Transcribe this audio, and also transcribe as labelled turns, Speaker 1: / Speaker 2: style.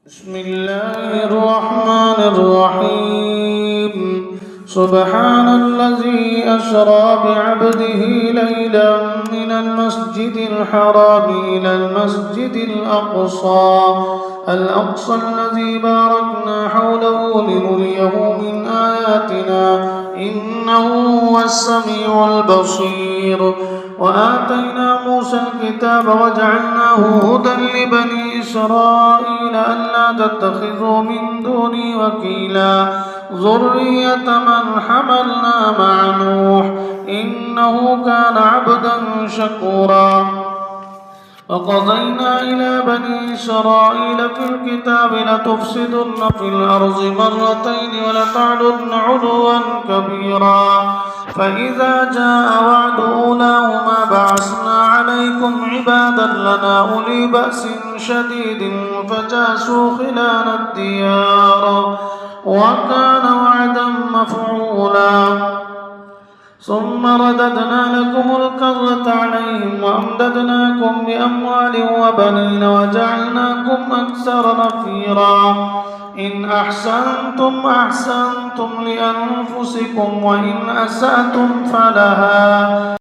Speaker 1: بسم الله الرحمن الرحيم. سبحان الذي أسرى بعبده ليلا من المسجد الحرام إلى المسجد الأقصى الذي باركنا حوله لنريه من آياتنا إنه هو السميع البصير. وآتينا موسى الكتاب وجعلناه هدى لبني إسرائيل ألا تتخذوا من دوني وكيلا ذرية من حملنا مع نوح إنه كان عبدا شكورا. وقضينا إلى بني إسرائيل في الكتاب لتفسدن في الأرض مرتين ولتعلن علوا كبيرا فإذا جاء وعد أولاهما بعثنا عليكم عبادا لنا أولي بأس شديد فجاسوا خلال الديار وكان وعدا مفعولا. ثم رددنا لكم الكرة عليهم وأمددناكم بأموال وبنين وجعلناكم أكثر نفيرا. إن أحسنتم أحسنتم لأنفسكم وإن أسأتم فلها